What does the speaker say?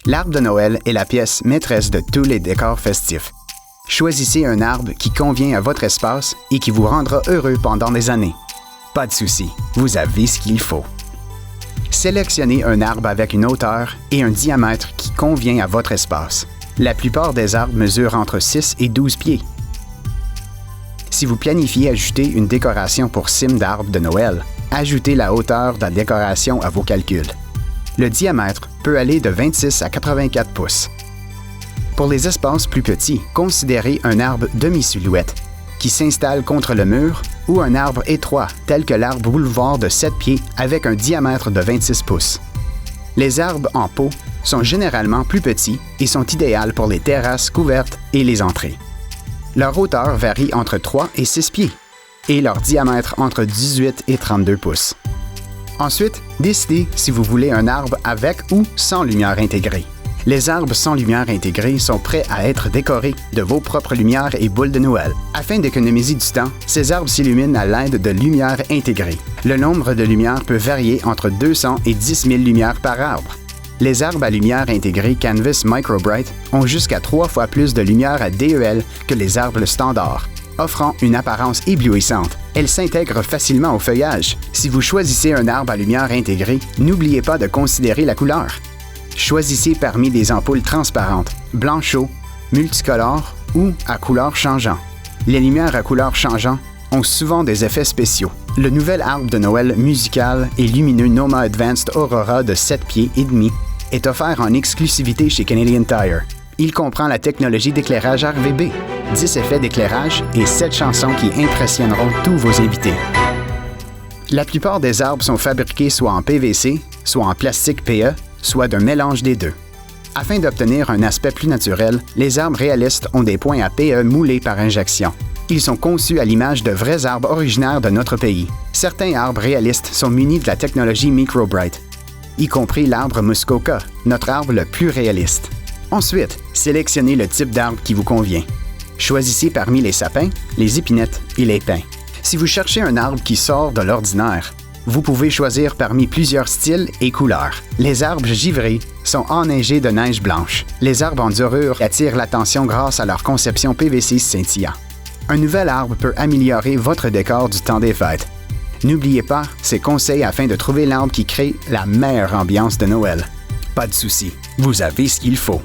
L'arbre de Noël est la pièce maîtresse de tous les décors festifs. Choisissez un arbre qui convient à votre espace et qui vous rendra heureux pendant des années. Pas de souci, vous avez ce qu'il faut. Sélectionnez un arbre avec une hauteur et un diamètre qui convient à votre espace. La plupart des arbres mesurent entre 6 et 12 pieds. Si vous planifiez ajouter une décoration pour cime d'arbre de Noël, ajoutez la hauteur de la décoration à vos calculs. Le diamètre peut aller de 26 à 84 pouces. Pour les espaces plus petits, considérez un arbre demi-silhouette qui s'installe contre le mur ou un arbre étroit tel que l'arbre boulevard de 7 pieds avec un diamètre de 26 pouces. Les arbres en pot sont généralement plus petits et sont idéaux pour les terrasses couvertes et les entrées. Leur hauteur varie entre 3 et 6 pieds et leur diamètre entre 18 et 32 pouces. Ensuite, décidez si vous voulez un arbre avec ou sans lumière intégrée. Les arbres sans lumière intégrée sont prêts à être décorés de vos propres lumières et boules de Noël. Afin d'économiser du temps, ces arbres s'illuminent à l'aide de lumières intégrées. Le nombre de lumières peut varier entre 200 et 10 000 lumières par arbre. Les arbres à lumière intégrée Canvas Micro-Bright ont jusqu'à 3 fois plus de lumière à DEL que les arbres standards, offrant une apparence éblouissante. Elles s'intègrent facilement au feuillage. Si vous choisissez un arbre à lumière intégrée, n'oubliez pas de considérer la couleur. Choisissez parmi des ampoules transparentes, blanc chaud, multicolores ou à couleur changeant. Les lumières à couleur changeant ont souvent des effets spéciaux. Le nouvel arbre de Noël musical et lumineux Noma Advanced Aurora de 7 pieds et demi est offert en exclusivité chez Canadian Tire. Il comprend la technologie d'éclairage RVB, 10 effets d'éclairage et 7 chansons qui impressionneront tous vos invités. La plupart des arbres sont fabriqués soit en PVC, soit en plastique PE, soit d'un mélange des deux. Afin d'obtenir un aspect plus naturel, les arbres réalistes ont des points à PE moulés par injection. Ils sont conçus à l'image de vrais arbres originaires de notre pays. Certains arbres réalistes sont munis de la technologie Micro-Bright, y compris l'arbre Muskoka, notre arbre le plus réaliste. Ensuite, sélectionnez le type d'arbre qui vous convient. Choisissez parmi les sapins, les épinettes et les pins. Si vous cherchez un arbre qui sort de l'ordinaire, vous pouvez choisir parmi plusieurs styles et couleurs. Les arbres givrés sont enneigés de neige blanche. Les arbres en dorure attirent l'attention grâce à leur conception PVC scintillant. Un nouvel arbre peut améliorer votre décor du temps des fêtes. N'oubliez pas ces conseils afin de trouver l'arbre qui crée la meilleure ambiance de Noël. Pas de souci, vous avez ce qu'il faut.